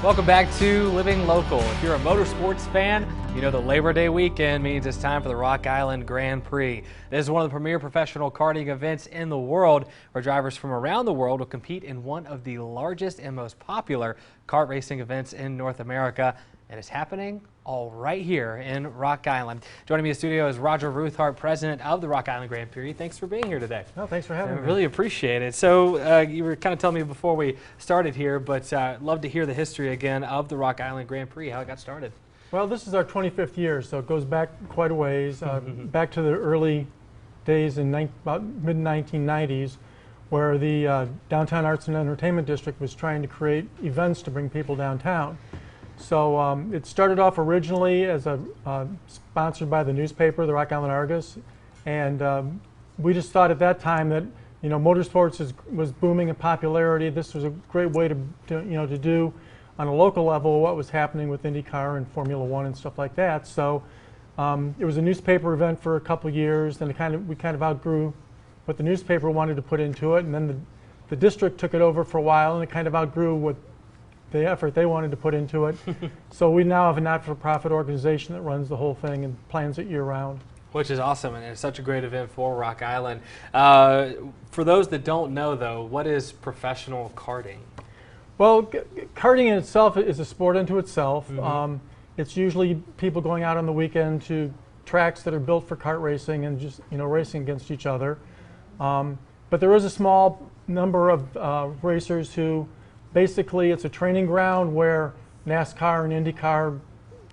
Welcome back to Living Local. If you're a motorsports fan, you know the Labor Day weekend means it's time for the Rock Island Grand Prix. This is one of the premier professional karting events in the world, where drivers from around the world will compete in one of the largest and most popular kart racing events in North America. And it's happening all right here in Rock Island. Joining me in the studio is Roger Ruthhart, president of the Rock Island Grand Prix. Thanks for being here today. Oh, thanks for having me. I really appreciate it. So you were kind of telling me before we started here, but love to hear the history again of the Rock Island Grand Prix, how it got started. Well, this is our 25th year, so it goes back quite a ways, back to the early days in about mid-1990s, where the Downtown Arts and Entertainment District was trying to create events to bring people downtown. So it started off originally as a sponsored by the newspaper, the Rock Island Argus, and we just thought at that time that motorsports was booming in popularity. This was a great way to do on a local level what was happening with IndyCar and Formula One and stuff like that. So it was a newspaper event for a couple years, then we kind of outgrew what the newspaper wanted to put into it, and then the district took it over for a while, and it kind of outgrew what the effort they wanted to put into it. So we now have a not-for-profit organization that runs the whole thing and plans it year-round. Which is awesome, and it's such a great event for Rock Island. For those that don't know, though, what is professional karting? Well, karting in itself is a sport unto itself. It's usually people going out on the weekend to tracks that are built for kart racing and just racing against each other. But there is a small number of racers who basically it's a training ground where NASCAR and IndyCar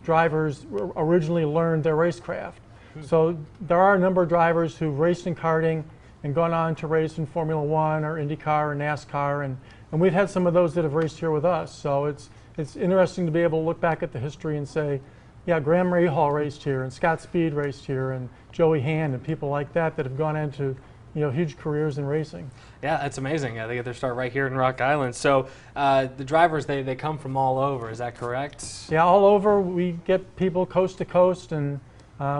drivers originally learned their racecraft. So there are a number of drivers who raced in karting and gone on to race in Formula One or IndyCar or NASCAR, and we've had some of those that have raced here with us. So it's interesting to be able to look back at the history and say, yeah, Graham Rahal raced here, and Scott Speed raced here, and Joey Hand, and people like that have gone into huge careers in racing. Yeah, that's amazing. They get their start right here in Rock Island. So the drivers, they come from all over, is that correct? Yeah, all over. We get people coast to coast, and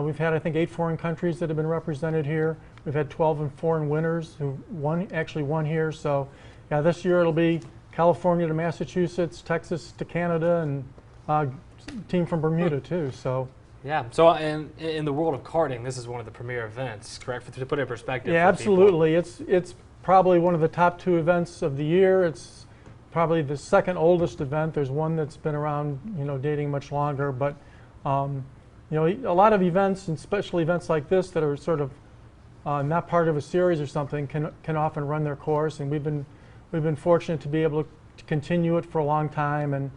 we've had, I think, 8 foreign countries that have been represented here. We've had 12 foreign winners who actually won here. So yeah, this year it'll be California to Massachusetts, Texas to Canada, and a team from Bermuda too. So. Yeah, so in the world of karting, this is one of the premier events, correct? To put it in perspective. Yeah, absolutely. It's probably one of the top 2 events of the year. It's probably the second oldest event. There's one that's been around, dating much longer. But a lot of events, and especially events like this that are sort of not part of a series or something, can often run their course. And we've been fortunate to be able to continue it for a long time, and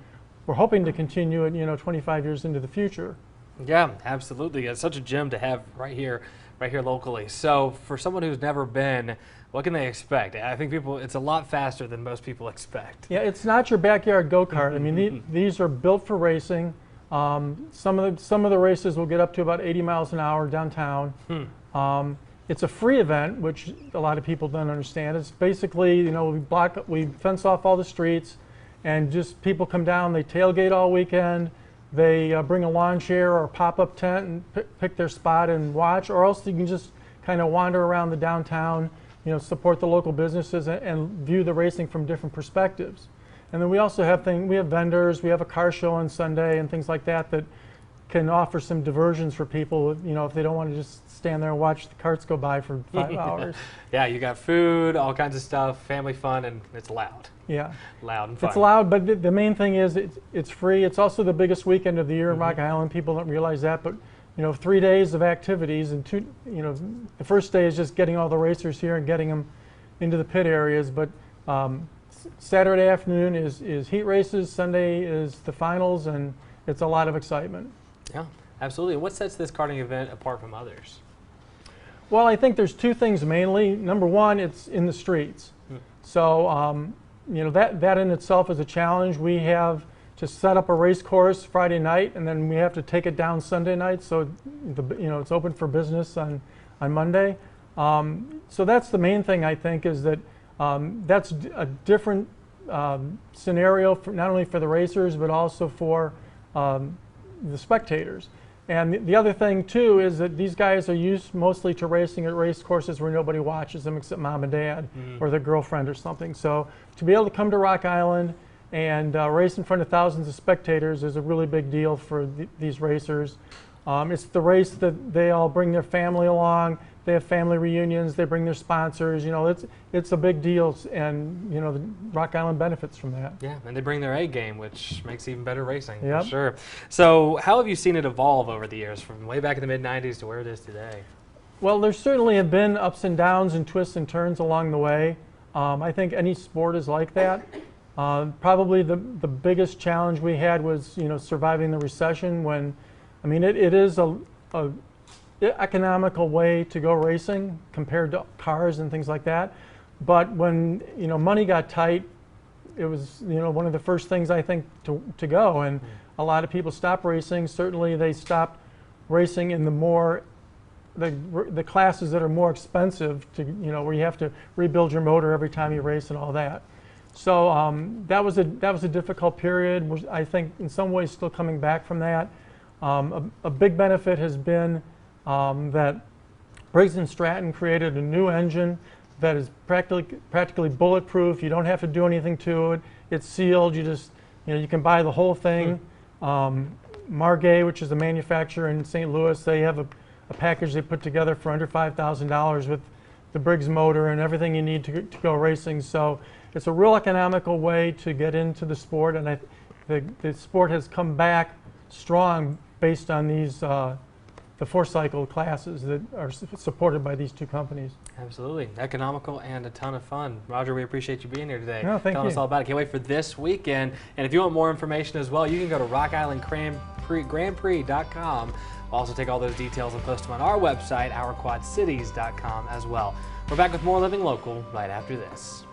we're hoping to continue it, 25 years into the future. Yeah, absolutely. It's such a gem to have right here locally. So for someone who's never been, what can they expect? I think it's a lot faster than most people expect. Yeah, it's not your backyard go-kart. I mean, these are built for racing. Some of the races will get up to about 80 miles an hour downtown. It's a free event, which a lot of people don't understand. It's basically, we fence off all the streets, and just people come down, they tailgate all weekend. They bring a lawn chair or a pop-up tent and pick their spot and watch, or else you can just kind of wander around the downtown, support the local businesses and view the racing from different perspectives. And then we also have vendors, we have a car show on Sunday and things like that that can offer some diversions for people, if they don't want to just stand there and watch the carts go by for 5 hours. Yeah, you got food, all kinds of stuff, family fun, and it's loud. Yeah. Loud and fun. It's loud, but the main thing is it's free. It's also the biggest weekend of the year in Rock Island. People don't realize that, but 3 days of activities, and the first day is just getting all the racers here and getting them into the pit areas, but Saturday afternoon is heat races, Sunday is the finals, and it's a lot of excitement. Yeah, absolutely. What sets this karting event apart from others? Well, I think there's 2 things mainly. Number one, it's in the streets. So, that in itself is a challenge. We have to set up a race course Friday night, and then we have to take it down Sunday night, so it's open for business on Monday. So that's the main thing, I think, is that that's a different scenario not only for the racers but also for the spectators. And the other thing too is that these guys are used mostly to racing at race courses where nobody watches them except mom and dad or their girlfriend or something. So to be able to come to Rock Island and race in front of thousands of spectators is a really big deal for these racers. It's the race that they all bring their family along. They have family reunions. They bring their sponsors. You know, it's a big deal, and you know, the Rock Island benefits from that. Yeah, and they bring their A game, which makes even better racing. Yep. For sure. So, how have you seen it evolve over the years, from way back in the mid-90s to where it is today? Well, there certainly have been ups and downs and twists and turns along the way. I think any sport is like that. Probably the biggest challenge we had was, you know, surviving the recession. When, I mean, it is a economical way to go racing compared to cars and things like that. But when, you know, money got tight, it was, you know, one of the first things I think to go. And a lot of people stopped racing. Certainly, they stopped racing in the classes that are more expensive to, you know, where you have to rebuild your motor every time you race and all that. So that was a difficult period. I think in some ways still coming back from that. A big benefit has been that Briggs & Stratton created a new engine that is practically bulletproof. You don't have to do anything to it. It's sealed. You just, you know, you can buy the whole thing. Margay, which is the manufacturer in St. Louis, they have a package they put together for under $5,000 with the Briggs motor and everything you need to go racing. So it's a real economical way to get into the sport, and the sport has come back strong based on these the four-cycle classes that are supported by these two companies. Absolutely. Economical and a ton of fun. Roger, we appreciate you being here today. No, thank you. Telling us all about it. Can't wait for this weekend. And if you want more information as well, you can go to Rock Island Grand Prix.com. We'll also take all those details and post them on our website, ourquadcities.com as well. We're back with more Living Local right after this.